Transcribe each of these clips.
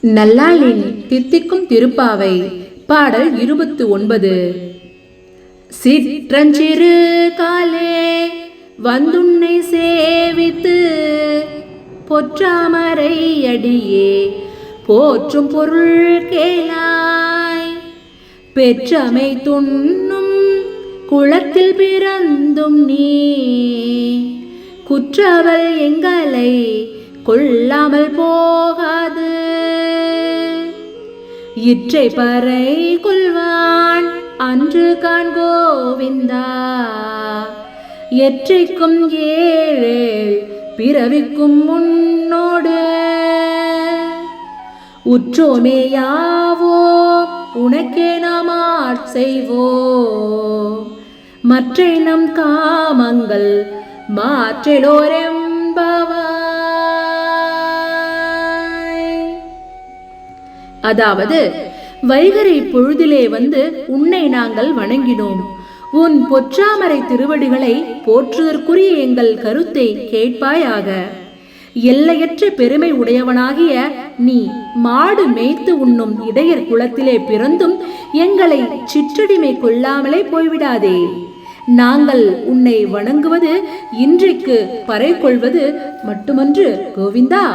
நல்லாளின் தித்திக்கும் திருப்பாவை பாடல் 29. சிற்றஞ்சிறு காலே வந்துன்னை சேவித்து பொற்றாமரை அடியே போற்றும் பொருள் கேளாய். பெற்றமை துண்ணும் குளத்தில் பிறந்தும் நீ குற்றவள் எங்களை கொள்ளாமல் போகாது. இற்றை பறை கொள்வான் அன்று காண் கோவிந்தா, எற்றைக்கும் ஏழு பிறவிக்கும் முன்னோடு உற்றோமேயாவோ உனக்கே நாம் செய்வோம். மற்றை நம் காமங்கள் மாற்றலோரெம்பவாய். அதாவது, வைகறை பொழுதிலே வந்து உன்னை நாங்கள் வணங்கினோம். உன் பொற்றாமரை திருவடிகளை போற்றுதற்குரிய எங்கள் கருத்தை கேட்பாயாக. எல்லையற்ற பெருமை உடையவனாகிய நீ மாடு மேய்த்து உண்ணும் இடையர் குலத்திலே பிறந்தும் எங்களை சிற்றடிமை கொள்ளாமலே போய்விடாதே. நாங்கள் உன்னை வணங்குவது இன்றைக்கு பறை கொள்வது மட்டுமன்று கோவிந்தா,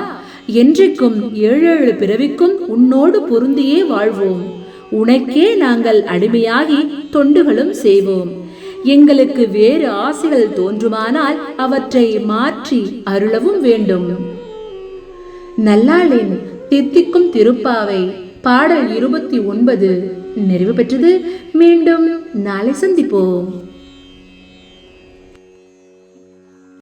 என்றைக்கும் ஏழேழு பிறவிக்கும் உன்னோடு பொருந்தியே வாழ்வோம். உனக்கே நாங்கள் அடிமையாகி தொண்டுகளும் செய்வோம். எங்களுக்கு வேறு ஆசைகள் தோன்றுமானால் அவற்றை மாற்றி அருளவும் வேண்டும். நல்லாளின் தித்திக்கும் திருப்பாவை பாடல் 29 நிறைவு பெற்றது. மீண்டும் நாளை சந்திப்போம்.